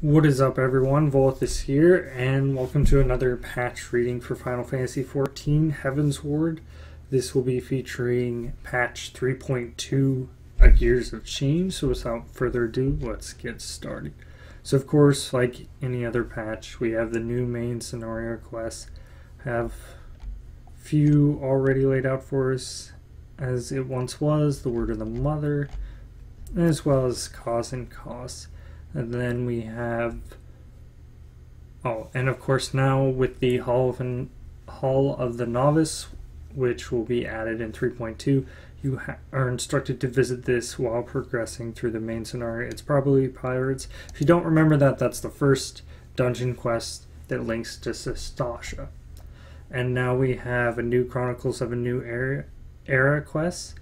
What is up, everyone? Volathis here, and welcome to another patch reading for Final Fantasy XIV Heaven's Ward. This will be featuring patch 3.2, A Gears of Change. So without further ado, let's get started. So of course, like any other patch, we have the new main scenario quests, have few already laid out for us as it once was, the Word of the Mother, as well as Cause and Cost. And then we have, and of course now with the Hall of the Novice, which will be added in 3.2, you are instructed to visit this while progressing through the main scenario. It's probably Pirates. If you don't remember that, that's the first dungeon quest that links to Sastasha. And now we have a new Chronicles of a New Era quest,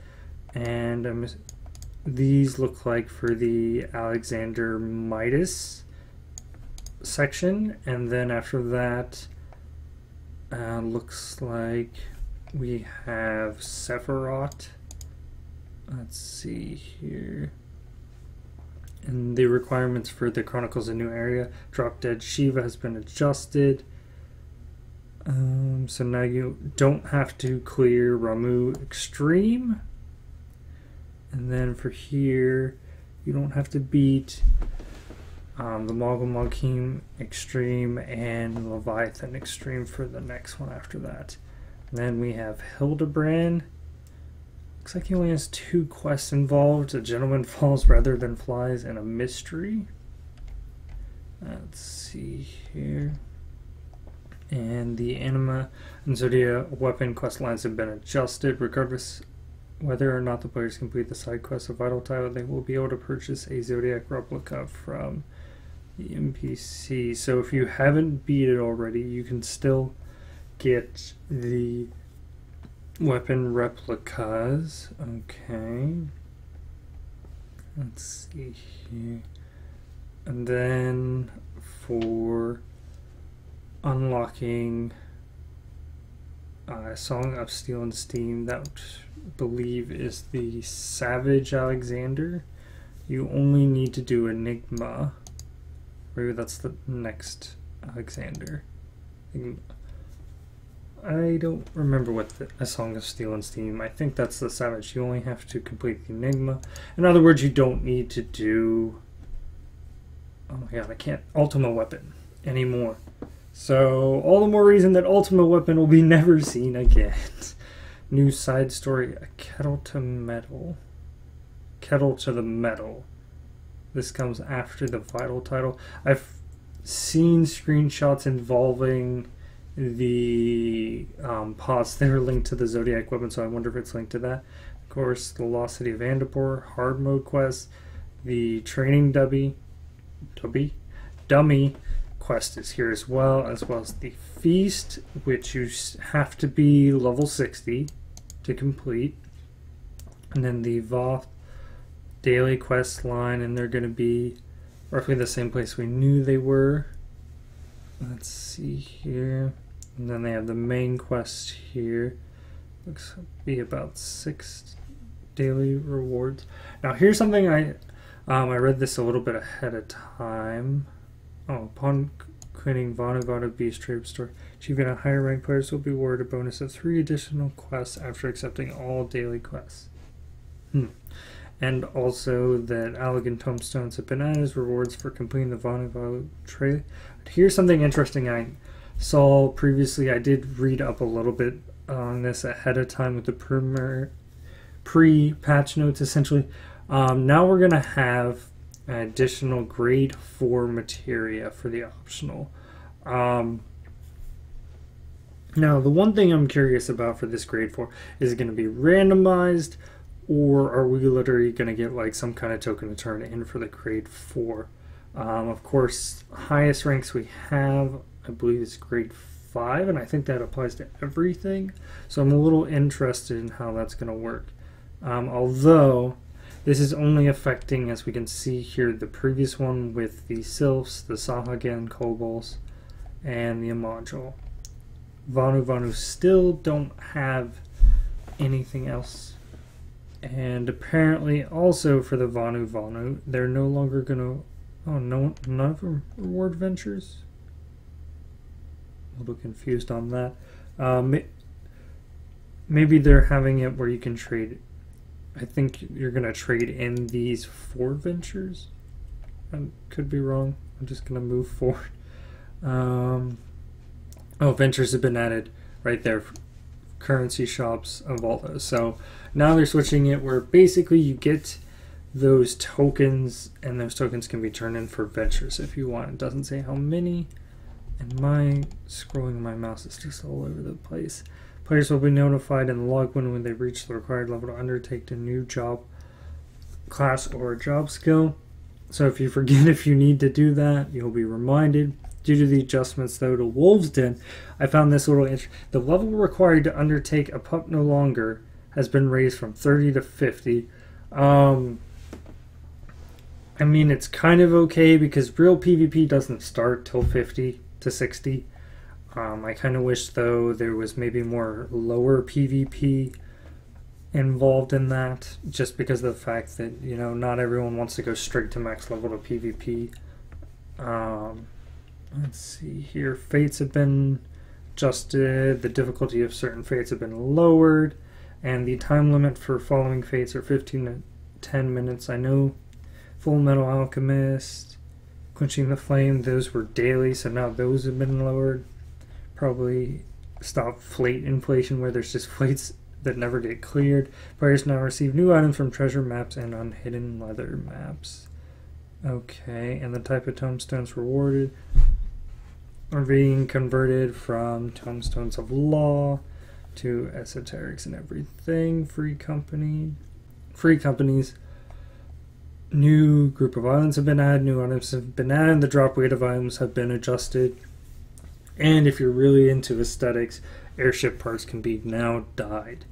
and these look like for the Alexander Midas section, and then after that looks like we have Sephiroth. Let's see here. And the requirements for the Chronicles of New Area, Drop Dead Shiva has been adjusted. So now you don't have to clear Ramuh Extreme. And then for here, you don't have to beat the Mogul Extreme and Leviathan Extreme for the next one after that. And then we have Hildebrand. Looks like he only has 2 quests involved. A Gentleman Falls Rather Than Flies and a Mystery. Let's see here. And the Anima and Zodia weapon quest lines have been adjusted. Regardless whether or not the players complete the side quest of Vital Title, they will be able to purchase a Zodiac replica from the NPC. So if you haven't beat it already, you can still get the weapon replicas. Okay. Let's see here. And then for unlocking Song of Steel and Steam, that believe is the Savage Alexander, you only need to do Enigma. Maybe that's the next Alexander. I don't remember what A Song of Steel and Steam. I think that's the Savage. You only have to complete the Enigma. In other words, you don't need to do, oh my god, I can't, Ultima Weapon anymore. So all the more reason that Ultima Weapon will be never seen again. New side story, A Kettle to Metal. Kettle to the Metal. This comes after the Vital Title. I've seen screenshots involving the pods that are linked to the Zodiac weapon, so I wonder if it's linked to that. Of course, the Lost City of Andapur, hard mode quest, the training dummy quest is here as well as the feast, which you have to be level 60 to complete, and then the Voth daily quest line, and they're going to be roughly the same place we knew they were. Let's see here, and then they have the main quest here. Looks to be about 6 daily rewards. Now here's something I read this a little bit ahead of time. Upon quitting Vanu Beast Trade Store, achieving a higher rank, players will be awarded a bonus of 3 additional quests after accepting all daily quests. And also that Elegant Tomestones have been added as rewards for completing the Vanu trade. Here's something interesting I saw previously. I did read up a little bit on this ahead of time with the pre-patch notes, essentially. Now we're going to have an additional grade 4 materia for the optional. Now the one thing I'm curious about for this grade 4 is it going to be randomized, or are we literally going to get like some kind of token to turn in for the grade 4? Of course, highest ranks we have, I believe, is grade 5, and I think that applies to everything. So I'm a little interested in how that's going to work. Although this is only affecting, as we can see here, the previous one with the Sylphs, the Sahagan Kobolds, and the Amajul. Vanu still don't have anything else. And apparently also for the Vanu, they're no longer going to Oh, no, none of them reward ventures? A little confused on that. Maybe they're having it where you can trade. I think you're going to trade in these 4 ventures. I could be wrong. I'm just going to move forward. Oh, ventures have been added right there. Currency shops of Volathis. So now they're switching it where basically you get those tokens, and those tokens can be turned in for ventures if you want. It doesn't say how many, and my scrolling my mouse is just all over the place. Players will be notified in the log when they reach the required level to undertake a new job class or job skill. So if you forget if you need to do that, you'll be reminded. Due to the adjustments, though, to Wolves Den, I found this little interesting. The level required to undertake a pup no longer has been raised from 30 to 50. I mean, it's kind of okay because real PvP doesn't start till 50 to 60. I kind of wish, though, there was maybe more lower PvP involved in that, just because of the fact that, you know, not everyone wants to go straight to max level to PvP. Let's see here. Fates have been adjusted. The difficulty of certain fates have been lowered. And the time limit for following fates are 15 to 10 minutes. I know Full Metal Alchemist, Quenching the Flame, those were daily, so now those have been lowered. Probably stop flate inflation where there's just flates that never get cleared. Players now receive new items from treasure maps and on hidden leather maps. Okay, and the type of tomestones rewarded are being converted from tomestones of law to esoterics and everything. Free companies. New group of islands have been added. New items have been added. The drop weight of items have been adjusted. And if you're really into aesthetics, airship parts can be now dyed.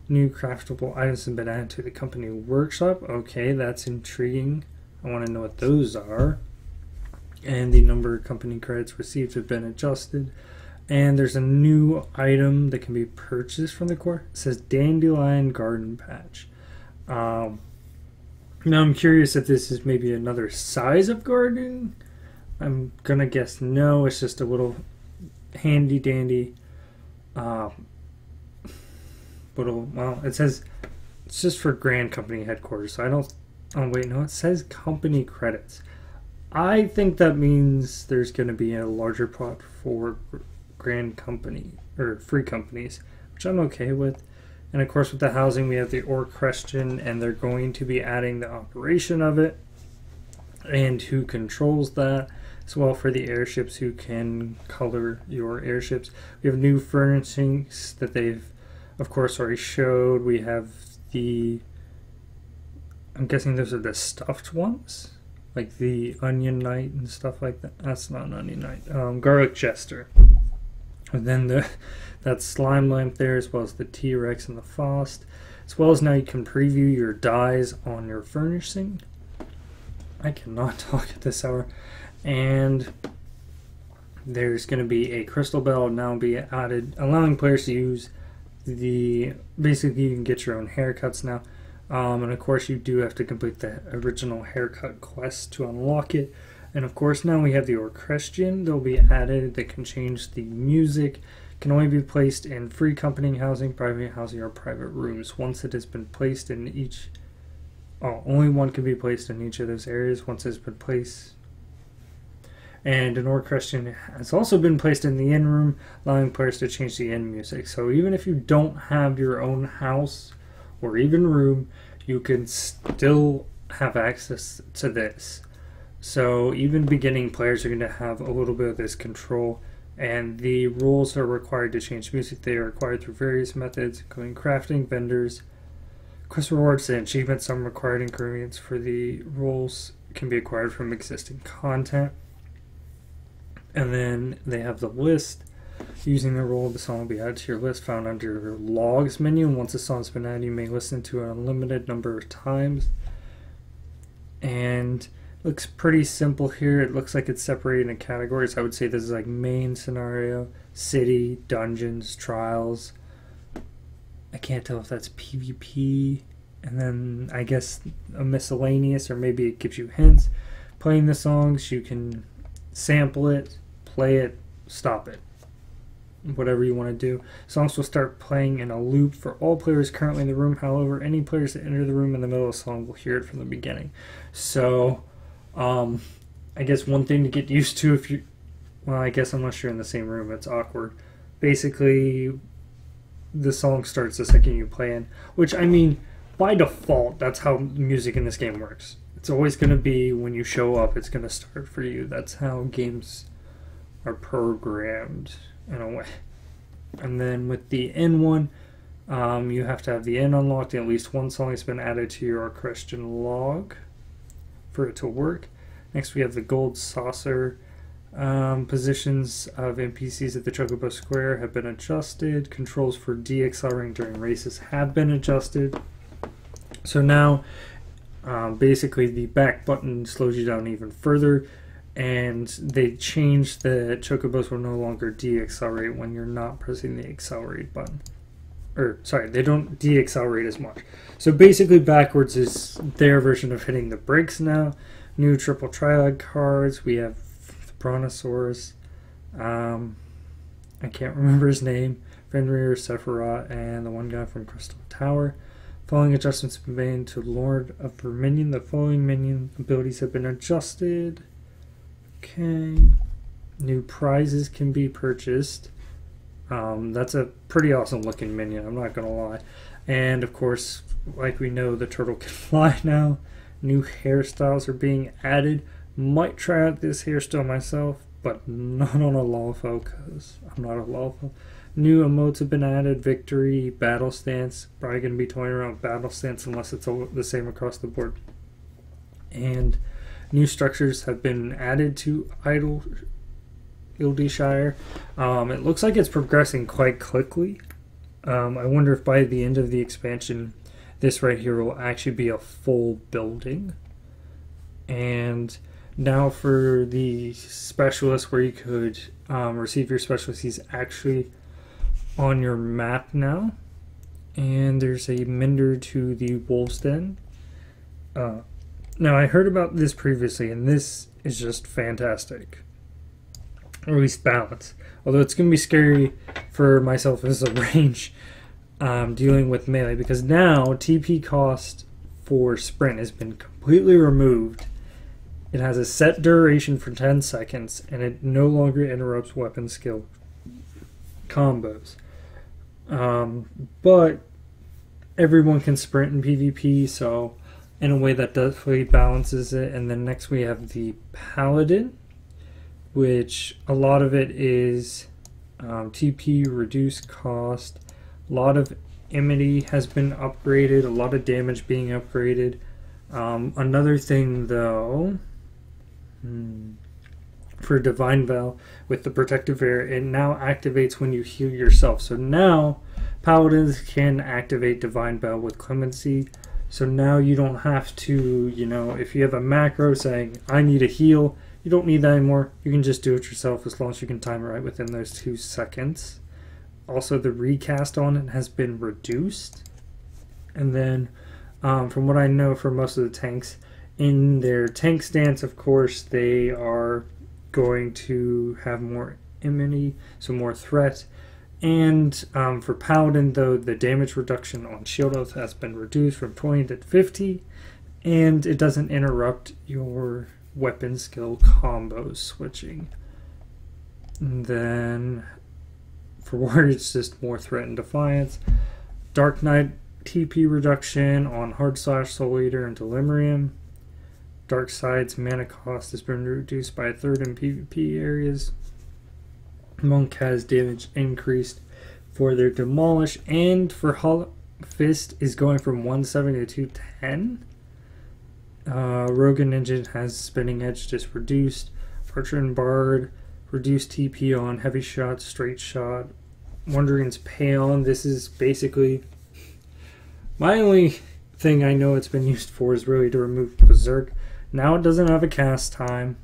New craftable items have been added to the company workshop. Okay, that's intriguing. I want to know what those are. And the number of company credits received have been adjusted. And there's a new item that can be purchased from the core. It says Dandelion Garden Patch. Now I'm curious if this is maybe another size of garden. I'm gonna guess no. It's just a little handy dandy little, well, it says it's just for Grand Company headquarters, so I don't, oh wait, no, it says company credits. I think that means there's going to be a larger pot for Grand Company, or free companies, which I'm okay with. And of course with the housing we have the ore question, and they're going to be adding the operation of it and who controls that, as well for the airships who can color your airships. We have new furnishings that they've of course already showed. We have the, I'm guessing those are the stuffed ones, like the Onion Knight and stuff like that. That's not an Onion Knight. Garlic Jester. And then that slime lamp there, as well as the T-Rex and the Faust. As well as now you can preview your dyes on your furnishing. I cannot talk at this hour. And there's going to be a crystal bell now be added, allowing players to use the, basically you can get your own haircuts now. And of course you do have to complete the original haircut quest to unlock it. And of course now we have the orchestration. They'll be added that can change the music. Can only be placed in free company housing, private housing, or private rooms. Once it has been placed in each, only one can be placed in each of those areas once it's been placed. And an orchestration has also been placed in the inn room, allowing players to change the inn music. So even if you don't have your own house or even room, you can still have access to this. So even beginning players are going to have a little bit of this control. And the rules are required to change music. They are acquired through various methods, including crafting, vendors, quest rewards, and achievements. Some required ingredients for the rules can be acquired from existing content. And then they have the list. Using the role, the song will be added to your list found under your logs menu. And once a song's been added, you may listen to it an unlimited number of times. And it looks pretty simple here. It looks like it's separated in categories. I would say this is like main scenario, city, dungeons, trials. I can't tell if that's PvP. And then I guess a miscellaneous, or maybe it gives you hints. playing the songs. You can sample it, play it, stop it, whatever you want to do. Songs will start playing in a loop for all players currently in the room. However, any players that enter the room in the middle of the song will hear it from the beginning. So, I guess one thing to get used to if you, well, I guess unless you're in the same room, it's awkward. Basically, the song starts the second you play in, which, I mean, by default, that's how music in this game works. It's always going to be when you show up, it's going to start for you. That's how games are programmed in a way. And then with the N one, you have to have the N unlocked, and at least one song has been added to your Christian log for it to work. Next we have the gold saucer. Positions of NPCs at the Chocobo Square have been adjusted. Controls for deaccelerating during races have been adjusted. So now basically the back button slows you down even further, and they changed the Chocobos will no longer deaccelerate when you're not pressing the accelerate button. Or, sorry, they don't deaccelerate as much. So basically backwards is their version of hitting the brakes now. New triple triad cards. We have the Brontosaurus. I can't remember his name. Fenrir, Sephiroth, and the one guy from Crystal Tower. Following adjustments have been made to Lord of Verminion. The following minion abilities have been adjusted. Okay. New prizes can be purchased. That's a pretty awesome looking minion, I'm not gonna lie. And of course, like we know, the turtle can fly now. New hairstyles are being added. Might try out this hairstyle myself, but not on a Lolfo because I'm not a Lolfo. New emotes have been added. Victory, battle stance. Probably going to be toying around battle stance unless it's all the same across the board. And new structures have been added to Ildishire. It looks like it's progressing quite quickly. I wonder if by the end of the expansion, this right here will actually be a full building. And now for the specialist, where you could receive your specialist, he's actually on your map now. And there's a mender to the Wolf's Den. Now I heard about this previously, and this is just fantastic. Or at least balance. Although it's going to be scary for myself as a range dealing with melee, because now TP cost for sprint has been completely removed. It has a set duration for 10 seconds, and it no longer interrupts weapon skill combos. But everyone can sprint in PvP, so in a way that definitely balances it. And then next we have the Paladin, which a lot of it is TP reduced cost. A lot of enmity has been upgraded, a lot of damage being upgraded. Another thing though, for Divine Veil with the Protective Air, it now activates when you heal yourself. So now Paladins can activate Divine Veil with Clemency. So now you don't have to, you know, if you have a macro saying, I need a heal, you don't need that anymore. You can just do it yourself as long as you can time it right within those 2 seconds. Also, the recast on it has been reduced. And then, from what I know for most of the tanks, in their tank stance, of course, they are going to have more immunity, so more threat. And for Paladin, though, the damage reduction on shield health has been reduced from 20 to 50. And it doesn't interrupt your weapon skill combos switching. And then for Warrior, it's just more threat and defiance. Dark Knight TP reduction on Hard Slash, Soul Eater, and Delirium. Dark Side's mana cost has been reduced by 1/3 in PvP areas. Monk has damage increased for their Demolish, and for Hollow Fist is going from 170 to 210. Rogue and Ninja has Spinning Edge just reduced. Archer and Bard reduced TP on Heavy Shot, Straight Shot. Wandering's Paeon, this is basically my only thing I know it's been used for is really to remove Berserk. Now it doesn't have a cast time.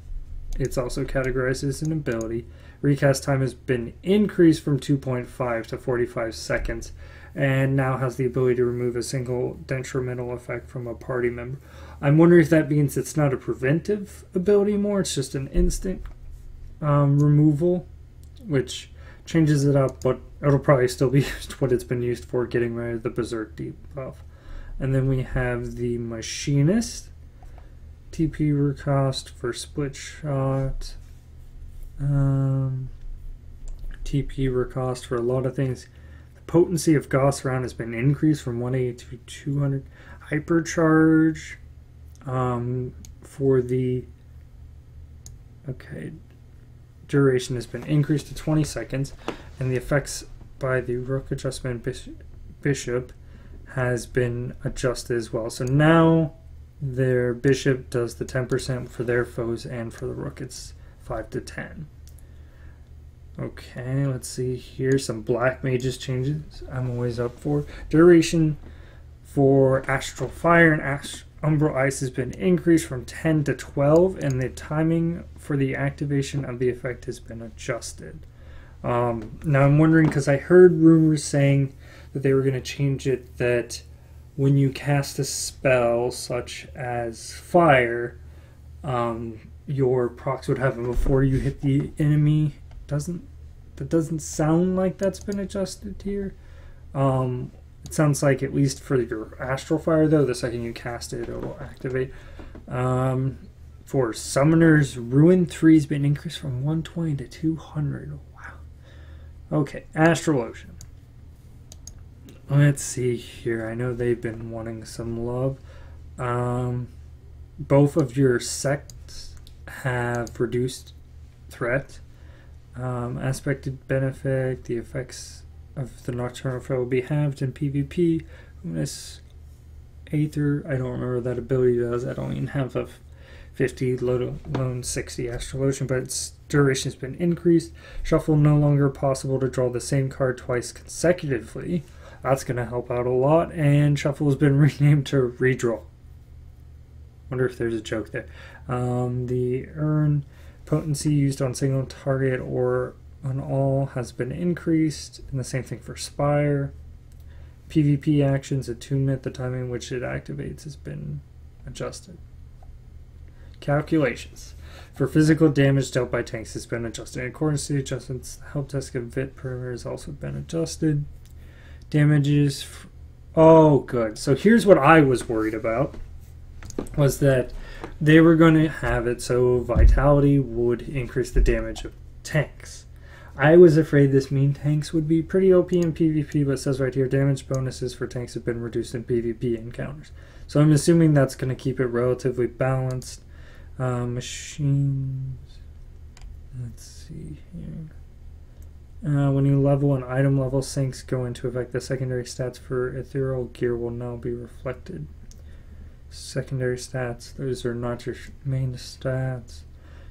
It's also categorized as an ability. Recast time has been increased from 2.5 to 45 seconds. and now has the ability to remove a single detrimental effect from a party member. I'm wondering if that means it's not a preventive ability anymore, it's just an instant removal, which changes it up, but it'll probably still be used what it's been used for, getting rid of the Berserk debuff. And then we have the Machinist, TP Ricost for split shot, TP Ricost for a lot of things. The potency of Gauss round has been increased from 180 to 200. Hypercharge for the duration has been increased to 20 seconds, and the effects by the Rook Adjustment Bishop has been adjusted as well. So now their Bishop does the 10% for their foes, and for the Rook it's 5 to 10. Okay, let's see here. Some Black Mages changes I'm always up for. Duration for Astral Fire and Umbral Ice has been increased from 10 to 12, and the timing for the activation of the effect has been adjusted. Now I'm wondering, because I heard rumors saying that they were going to change it that when you cast a spell such as Fire, your procs would have it before you hit the enemy. That doesn't sound like that's been adjusted here. It sounds like, at least for your Astral Fire though, the second you cast it, it'll activate. For Summoners, Ruin 3 has been increased from 120 to 200. Wow. Okay, Astral Ocean. Let's see here. I know they've been wanting some love. Both of your sects have reduced threat. Aspected benefit, the effects of the Nocturnal Foe will be halved in PvP. This Aether, I don't remember what that ability does. I don't even have a 50, lone 60 Astral Ocean, but its duration has been increased. Shuffle no longer possible to draw the same card twice consecutively. That's going to help out a lot. And Shuffle has been renamed to Redraw. Wonder if there's a joke there. The Urn potency used on single target or on all has been increased, and the same thing for Spire. PvP actions attunement, the timing in which it activates has been adjusted. Calculations for physical damage dealt by tanks has been adjusted. In accordance to the adjustments, the help desk of Vit perimeter has also been adjusted. Damages. Oh, good. So here's what I was worried about, was that they were going to have it so Vitality would increase the damage of tanks. I was afraid this mean tanks would be pretty OP in PvP, but it says right here, damage bonuses for tanks have been reduced in PvP encounters. So I'm assuming that's going to keep it relatively balanced. Machines. Let's see here. When you level, an item level sinks go into effect. The secondary stats for ethereal gear will now be reflected. Secondary stats, those are not your main stats.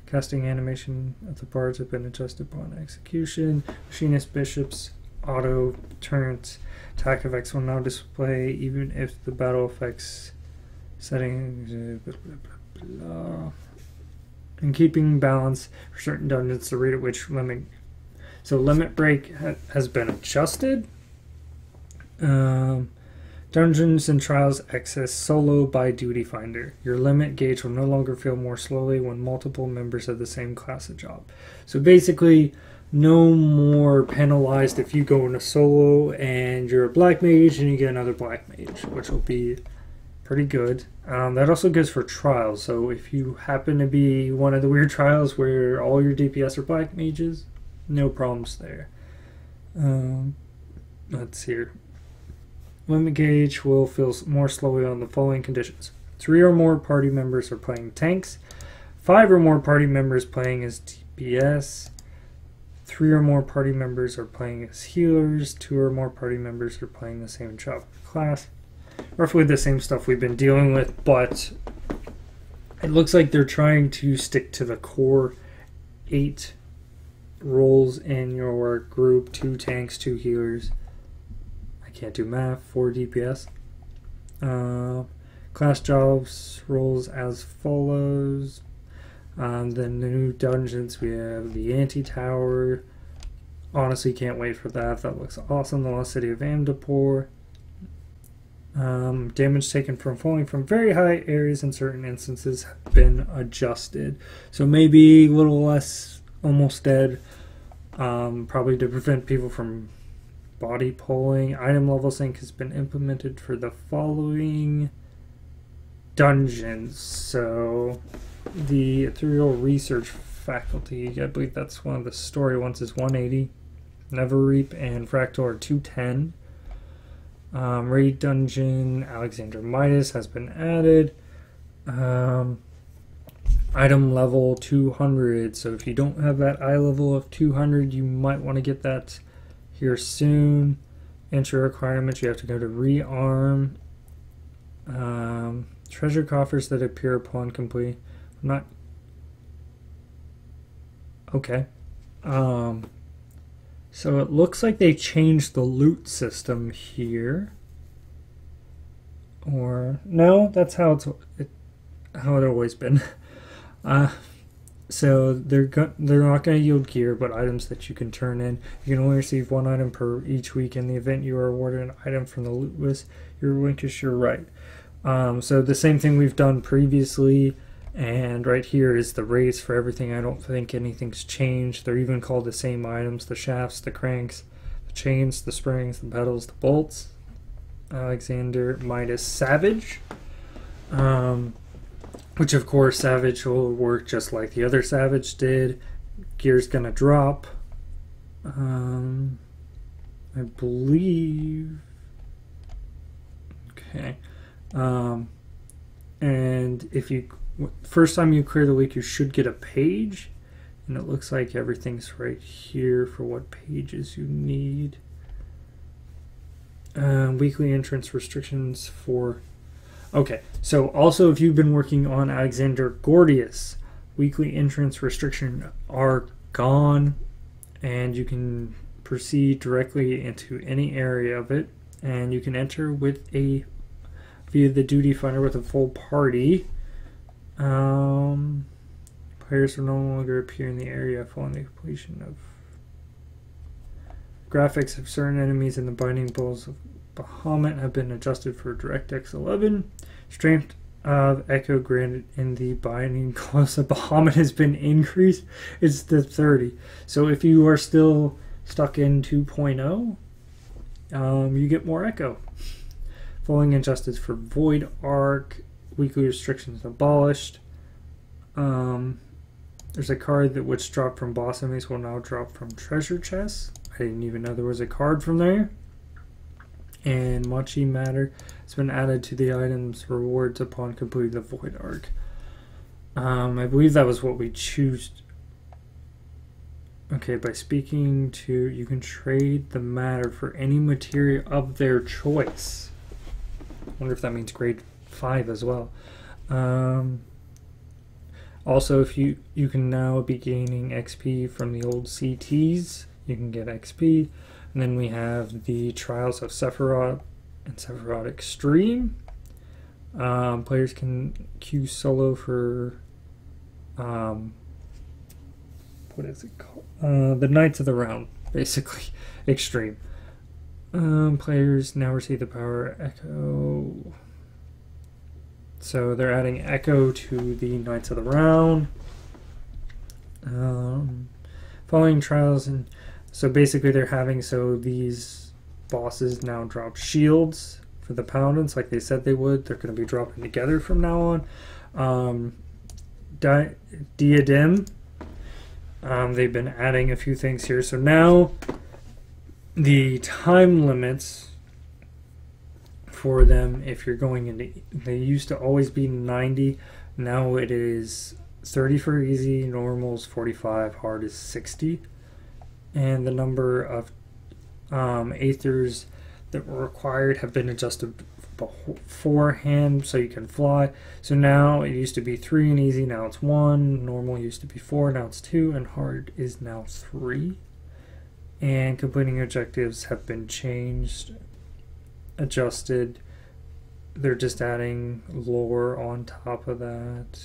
Casting animation of the bards have been adjusted upon execution. Machinist bishops, auto turrets, attack effects will now display even if the battle effects settings. Blah, blah, blah. And keeping balance for certain dungeons, the rate at which limit. So limit break has been adjusted. Dungeons and Trials access solo by Duty Finder. Your limit gauge will no longer feel more slowly when multiple members of the same class of job. So basically, no more penalized if you go into solo and you're a Black Mage and you get another Black Mage, which will be pretty good. That also goes for trials. So if you happen to be one of the weird trials where all your DPS are Black Mages, no problems there. Let's see here. Limit gauge will feel more slowly on the following conditions. 3 or more party members are playing tanks. 5 or more party members playing as DPS. 3 or more party members are playing as healers. 2 or more party members are playing the same job class. Roughly the same stuff we've been dealing with, but it looks like they're trying to stick to the core 8 roles in your group. 2 tanks, 2 healers. Can't do math. 4 DPS. Class jobs roles as follows. Then the new dungeons, we have the anti-tower, honestly can't wait for that. That looks awesome. The Lost City of Amdapor. Damage taken from falling from very high areas in certain instances have been adjusted. So maybe a little less almost dead. Probably to prevent people from body pulling. Item level sync has been implemented for the following dungeons. So the Ethereal Research Faculty, I believe that's one of the story ones, is 180. Neverreap and Fractal are 210. Raid Dungeon, Alexander Midas has been added. Item level 200. So if you don't have that eye level of 200, you might want to get that here soon. Entry requirements, you have to go to rearm. Treasure coffers that appear upon complete. Not okay. So it looks like they changed the loot system here. Or no, that's how it's always been. So they're not going to yield gear, but items that you can turn in. You can only receive one item per each week. In the event you are awarded an item from the loot list, you're Winkish, you're right. So the same thing we've done previously, and right here is the rates for everything. I don't think anything's changed. They're even called the same items: the shafts, the cranks, the chains, the springs, the pedals, the bolts. Alexander Midas Savage, which of course Savage will work just like the other Savage did. Gear's gonna drop. I believe. Okay. And if you first time you clear the week, you should get a page, and it looks like everything's right here for what pages you need. Weekly entrance restrictions for. Okay, so also if you've been working on Alexander Gordius, weekly entrance restrictions are gone, and you can proceed directly into any area of it, and you can enter with via the duty finder with a full party. Players will no longer appear in the area following the completion of graphics of certain enemies in the Binding Bulls of Bahamut have been adjusted for DirectX 11. Strength of Echo granted in the Binding Bulls of Bahamut has been increased. It's the 30. So if you are still stuck in 2.0, you get more Echo. Following adjusted for Void Arc, weekly restrictions abolished. There's a card that which dropped from boss enemies will now drop from treasure chests. I didn't even know there was a card from there. And Machi Matter has been added to the item's rewards upon completing the Void Arc. I believe that was what we choose. Okay, by speaking to, you can trade the matter for any material of their choice. I wonder if that means grade 5 as well. Also, if you can now be gaining XP from the old CTs, you can get XP. And then we have the Trials of Sephiroth and Sephiroth Extreme. Players can queue solo for what is it called? The Knights of the Round, basically. Extreme. Players now receive the power Echo. So they're adding Echo to the Knights of the Round. Following trials, and so basically they're having these bosses now drop shields for the Paladins like they said they would. They're going to be dropping together from now on. Diadem. They've been adding a few things here. So now the time limits for them, if you're going into, they used to always be 90. Now it is 30 for easy, normal is 45, hard is 60. And the number of aethers that were required have been adjusted beforehand so you can fly. So now it used to be 3 and easy, now it's 1. Normal used to be 4, now it's 2, and hard is now 3. And completing objectives have been changed, adjusted. They're just adding lore on top of that.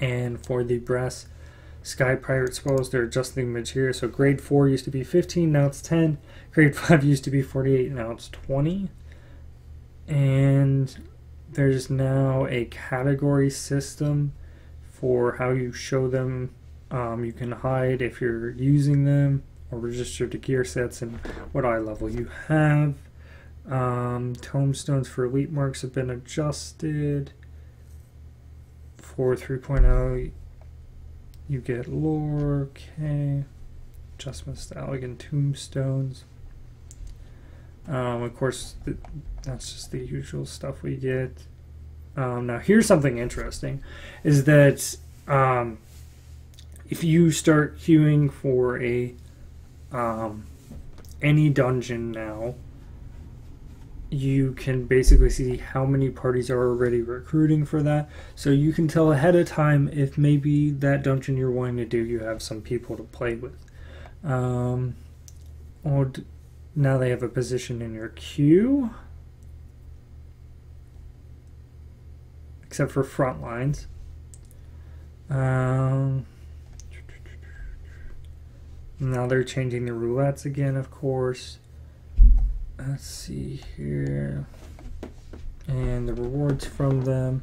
And for the brass Sky Pirate Scrolls, they're adjusting material. So grade 4 used to be 15, now it's 10. Grade 5 used to be 48, now it's 20. And there's now a category system for how you show them. You can hide if you're using them, or register to gear sets and what eye level you have. Tomestones for elite marks have been adjusted. For 3.0, you get lore, okay. Adjustments to elegant tombstones. Of course, that's just the usual stuff we get. Now, here's something interesting, is that if you start queuing for a any dungeon now, you can basically see how many parties are already recruiting for that. So you can tell ahead of time if maybe that dungeon you're wanting to do, you have some people to play with. Now they have a position in your queue, except for front lines. Now they're changing the roulettes again, of course. Let's see here. And the rewards from them.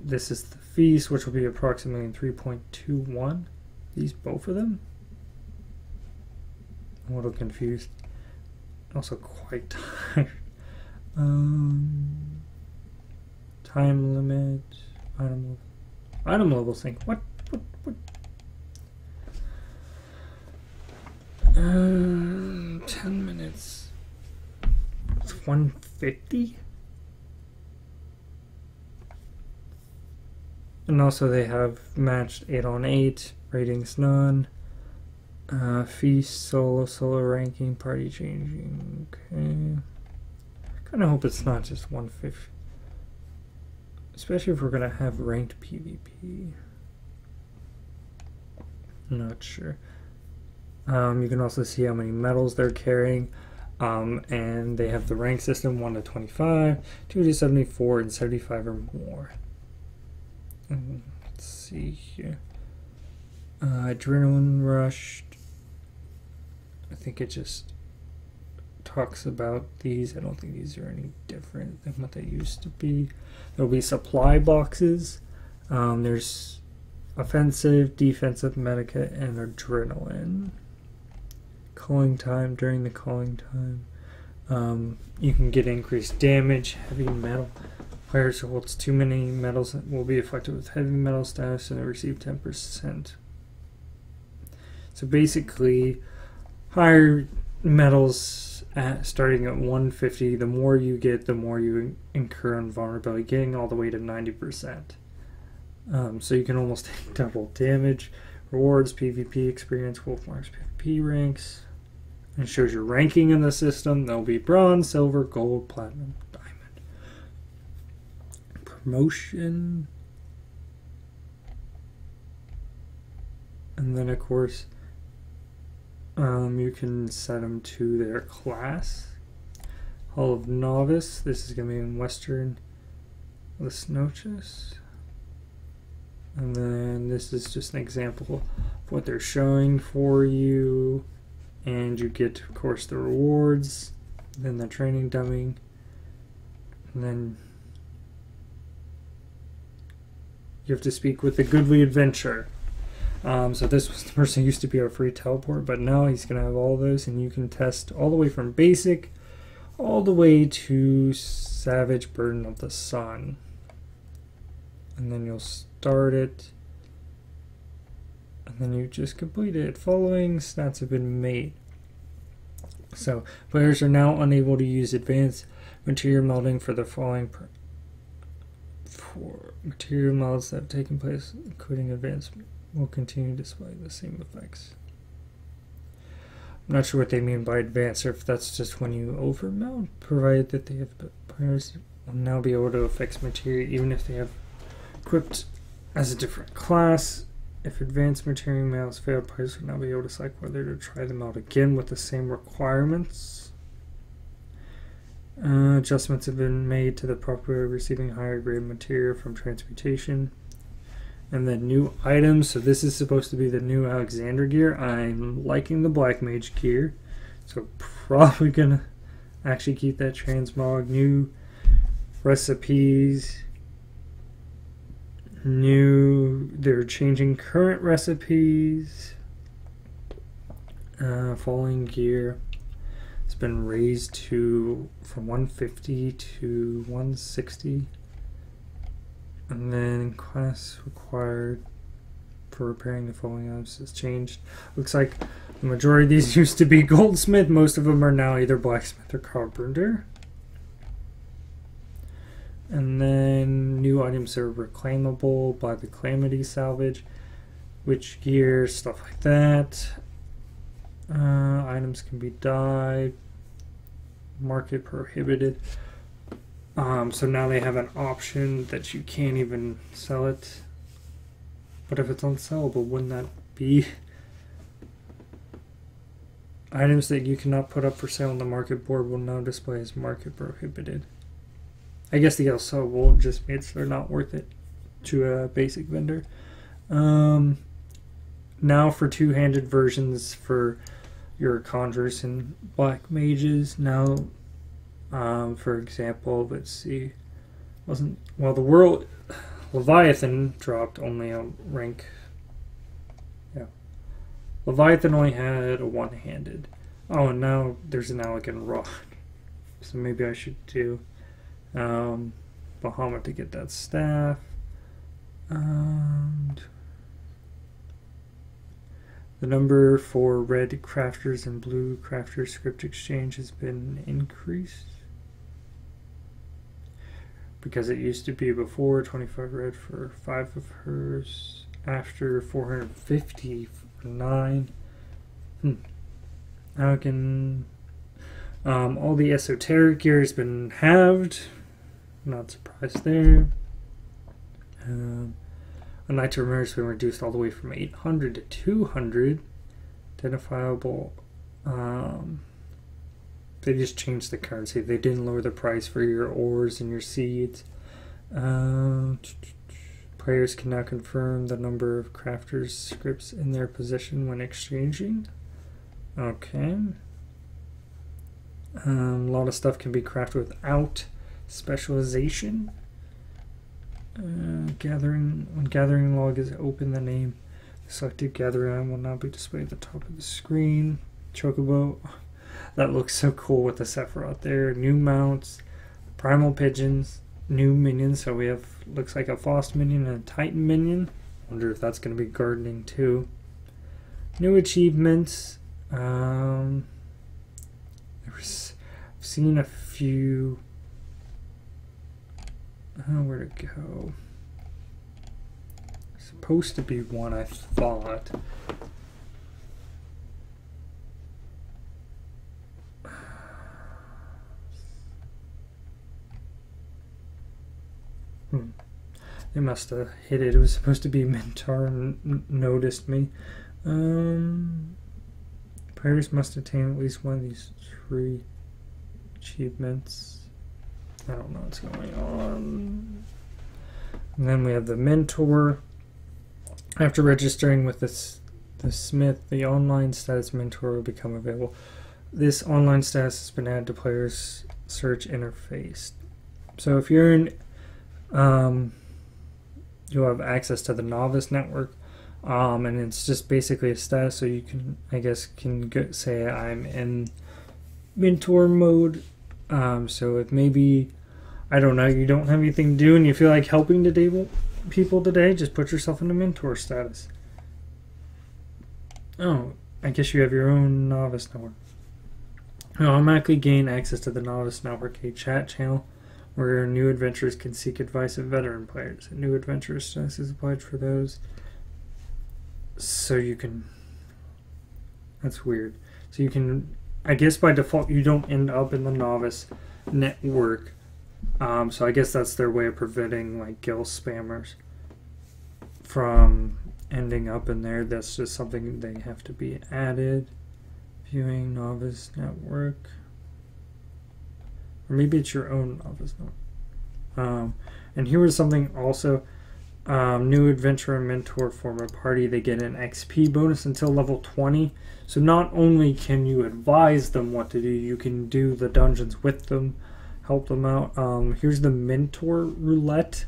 This is the feast, which will be approximately in 3.21. These, both of them? I'm a little confused. Also quite tired. Time limit. Item level sync. What? 10 minutes. It's 150. And also they have matched 8 on 8, ratings none, feast, solo ranking, party changing. Okay. Kind of hope it's not just 150, especially if we're gonna have ranked PvP. I'm not sure. You can also see how many medals they're carrying, and they have the rank system: 1 to 25, 2 to 74, and 75 or more. Let's see here. Adrenaline rush. I think it just talks about these. I don't think these are any different than what they used to be. There'll be supply boxes. There's offensive, defensive, medica, and adrenaline. Calling time. During the calling time, you can get increased damage. Heavy metal. Players who holds too many metals will be affected with heavy metal status and receive 10%. So basically, higher metals starting at 150, the more you get, the more you incur on vulnerability, getting all the way to 90%. So you can almost take double damage. Rewards, PvP experience, Wolfmark's PvP ranks. And it shows your ranking in the system. There'll be bronze, silver, gold, platinum, diamond. Promotion. And then, of course, you can set them to their class. Hall of Novice. This is going to be in Western Las Noches. And then this is just an example of what they're showing for you. And you get, of course, the rewards, then the training dummy, and then you have to speak with the Goodly Adventure. So this was the person who used to be our free teleport, but now he's going to have all those, and you can test all the way from basic all the way to Savage Burden of the Sun. And then you'll start it, and then you just complete it. Following stats have been made. So players are now unable to use advanced material melding for the following for material melds that have taken place, including advanced, will continue to display the same effects. I'm not sure what they mean by advanced, or if that's just when you over meld, provided that they have, players will now be able to affect material even if they have equipped as a different class. If advanced material melds fail, players will now be able to select whether to try them out again with the same requirements. Adjustments have been made to the proper receiving higher grade material from transmutation. And then new items. So this is supposed to be the new Alexander gear. I'm liking the Black Mage gear. So probably gonna actually keep that transmog. New recipes. They're changing current recipes. Falling gear. It's been raised from 150 to 160. And then class required for repairing the falling items has changed. Looks like the majority of these used to be goldsmith. Most of them are now either blacksmith or carpenter. And then new items are reclaimable by the Calamity Salvage. Witch gear, stuff like that. Items can be dyed. Market prohibited. So now they have an option that you can't even sell it. But if it's unsellable, wouldn't that be items that you cannot put up for sale on the market board will now display as market prohibited? I guess the unsellable just means they're not worth it to a basic vendor. Now for two-handed versions for your conjurers and black mages. Now, for example, let's see, the world Leviathan dropped only a rank. Yeah, Leviathan only had a one-handed. Oh, and now there's an elegant rod. So maybe I should do Bahamut to get that staff. And the number for red crafters and blue crafters script exchange has been increased. Because it used to be before 25 red for 5 of hers, after 450 for 9. Now I can. All the esoteric gear has been halved. Not surprised there. A Night to Remember has been reduced all the way from 800 to 200. Identifiable. They just changed the currency. They didn't lower the price for your ores and your seeds. Players can now confirm the number of crafters' scripts in their possession when exchanging. Okay. A lot of stuff can be crafted without specialization. When gathering log is open, the name selected gathering item will now be displayed at the top of the screen. Chocobo. That looks so cool with the Sephiroth there. New mounts, primal pigeons, new minions. So we have, looks like a Faust minion and a Titan minion. Wonder if that's going to be gardening too. New achievements. I've seen a few. Where to go? Supposed to be one, I thought. They must have hit it. It was supposed to be Mentor and noticed me. Players must attain at least one of these 3 achievements. I don't know what's going on. And then we have the Mentor. After registering with the Smith, the online status Mentor will become available. This online status has been added to players' search interface. So if you're in you'll have access to the novice network, and it's just basically a status, so you can, I guess, say I'm in mentor mode. So if maybe, I don't know, you don't have anything to do and you feel like helping people today, just put yourself in a mentor status. Oh, I guess you have your own novice network. You automatically gain access to the novice network, a chat channel where new adventurers can seek advice of veteran players. A new adventurer status is applied for those. So you can... That's weird. So you can... I guess by default you don't end up in the novice network. So I guess that's their way of preventing like guild spammers from ending up in there. That's just something they have to be added. Viewing novice network. Or maybe it's your own novice network. And here was something also. New adventurer and mentor form a party. They get an XP bonus until level 20. So not only can you advise them what to do, you can do the dungeons with them, help them out. Here's the mentor roulette.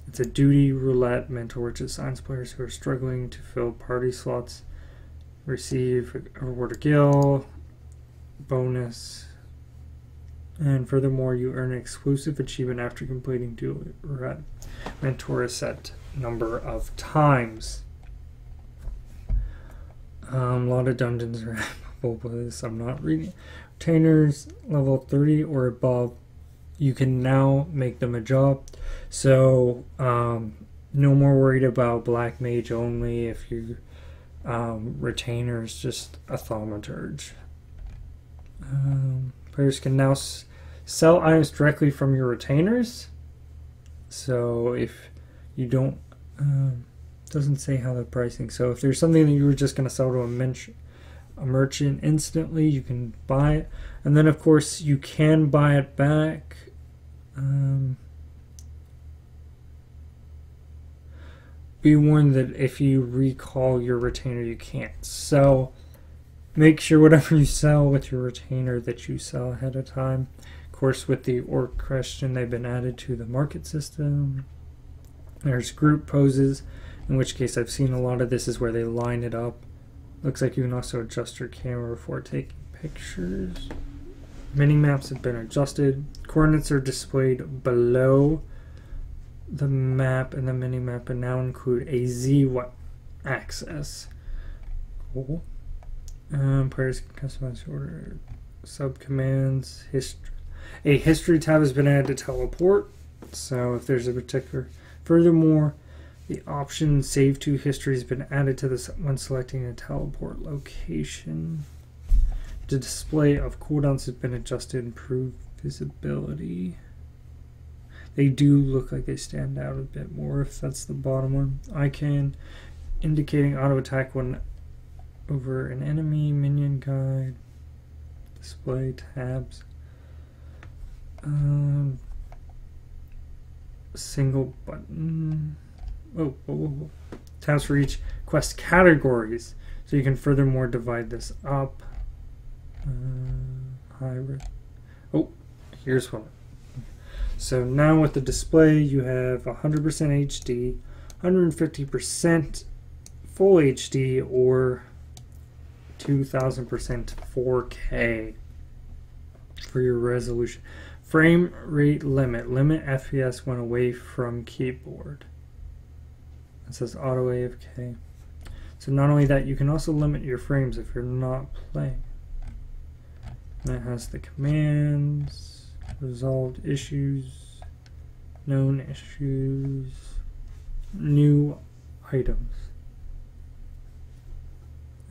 It's a duty roulette mentor, which assigns players who are struggling to fill party slots. Receive a reward or gil bonus. And furthermore, you earn an exclusive achievement after completing duty roulette. Mentor a set number of times. A lot of dungeons are applicable with this. I'm not reading. Retainers level 30 or above, you can now make them a job. So no more worried about black mage only if you retainer is just a thaumaturge. Players can now sell items directly from your retainers. So if you don't, doesn't say how the pricing. So if there's something that you were just going to sell to a merchant instantly, you can buy it. And then of course you can buy it back. Be warned that if you recall your retainer, you can't. So make sure whatever you sell with your retainer that you sell ahead of time. Of course, with the orc question, they've been added to the market system. There's group poses, in which case I've seen a lot of this is where they line it up. Looks like you can also adjust your camera before taking pictures. Mini-maps have been adjusted. Coordinates are displayed below the map and the mini-map and now include a z-axis. Cool. Players can customize order subcommands. A history tab has been added to teleport. So if there's a particular... Furthermore, the option save to history has been added to this when selecting a teleport location. The display of cooldowns has been adjusted to improve visibility. They do look like they stand out a bit more if that's the bottom one. Icon indicating auto attack when over an enemy. Minion guide. Display tabs. Single button. Tabs for each quest categories. So you can furthermore divide this up. Hybrid. Oh, here's one. So now with the display, you have 100% HD, 150% full HD, or 2000% 4K for your resolution. Frame rate limit. Limit FPS when away from keyboard. It says auto AFK. So not only that, you can also limit your frames if you're not playing. And it has the commands, resolved issues, known issues, new items.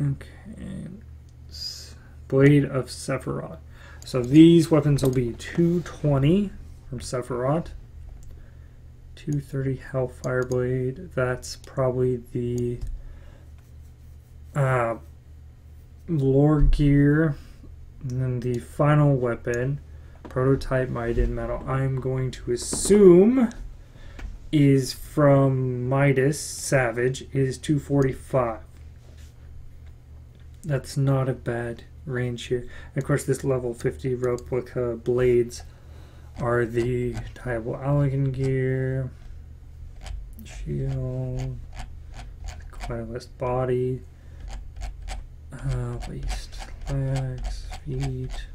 Okay. Blade of Sephiroth. So these weapons will be 220 from Sephiroth. 230 Hellfire Blade. That's probably the lore gear. And then the final weapon, prototype Might Metal, I'm going to assume is from Midas Savage, is 245. That's not a bad range here. And of course, this level 50 replica blades are the Tieable Allegan gear, shield, Quilist body, waist, legs, feet,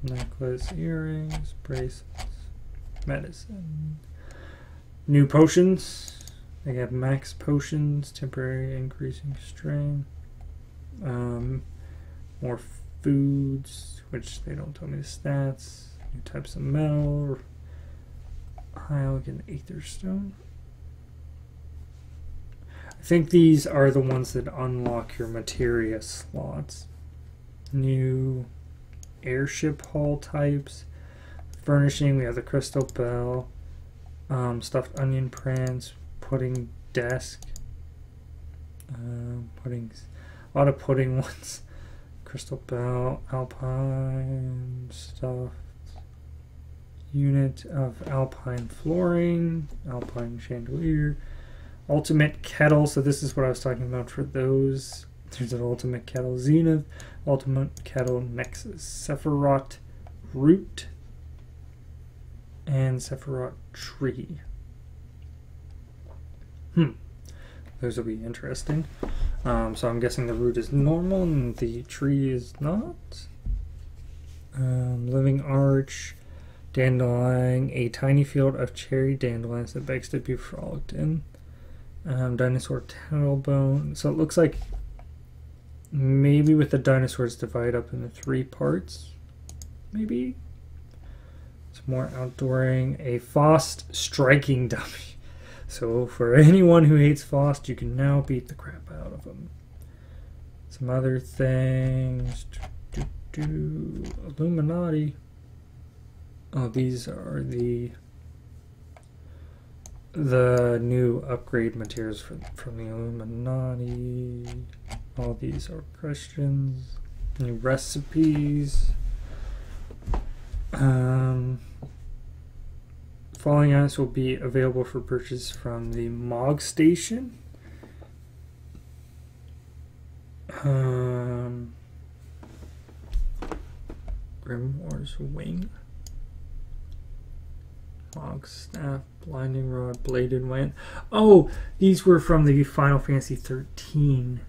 necklace, earrings, bracelets, medicine. New potions. They have max potions, temporary increasing strain. More foods, which they don't tell me the stats. New types of metal. High elegant Aetherstone. I think these are the ones that unlock your materia slots. New airship hull types. Furnishing, we have the crystal bell. Stuffed onion prance. Pudding desk. Puddings. A lot of pudding ones. Crystal bell, alpine, stuffed unit of alpine flooring, alpine chandelier, ultimate kettle. So this is what I was talking about for those. There's an ultimate kettle zenith, ultimate kettle nexus, Sephiroth root, and Sephiroth tree. Those will be interesting. So I'm guessing the root is normal and the tree is not. Living arch, dandelion, a tiny field of cherry dandelions that begs to be frolicked in. Dinosaur tailbone. So it looks like maybe with the dinosaurs divide up into 3 parts. Maybe. Some more outdooring. A Faust striking dummy. So for anyone who hates Faust, you can now beat the crap out of them. Some other things. Illuminati. Oh, these are the new upgrade materials from the Illuminati. All these are Christians. New recipes. Falling Ice will be available for purchase from the Mog Station. Grimoire's Wing. Mog Staff, Blinding Rod, Bladed Wind. Oh, these were from the Final Fantasy 13.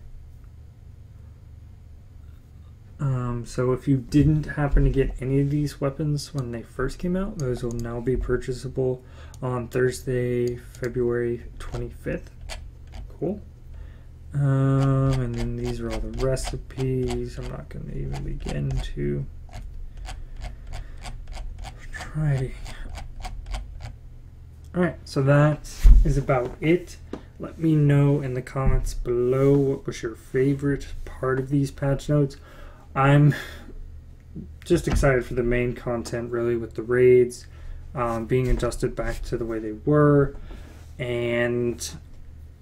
So if you didn't happen to get any of these weapons when they first came out, those will now be purchasable on Thursday, February 25th. Cool. And then these are all the recipes. I'm not going to even begin to try. Alright, so that is about it. Let me know in the comments below what was your favorite part of these patch notes. I'm just excited for the main content, really, with the raids being adjusted back to the way they were, and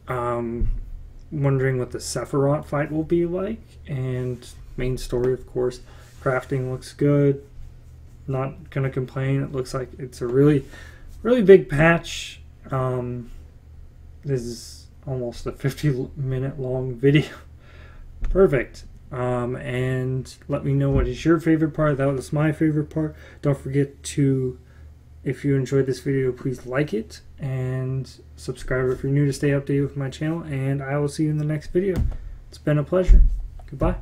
wondering what the Sephiroth fight will be like, and main story, of course. Crafting looks good. Not gonna complain. It looks like it's a really big patch. This is almost a 50-minute long video. Perfect. And let me know what is your favorite part. That was my favorite part. Don't forget to, if you enjoyed this video, please like it and subscribe if you're new to stay updated with my channel, and I will see you in the next video. It's been a pleasure. Goodbye.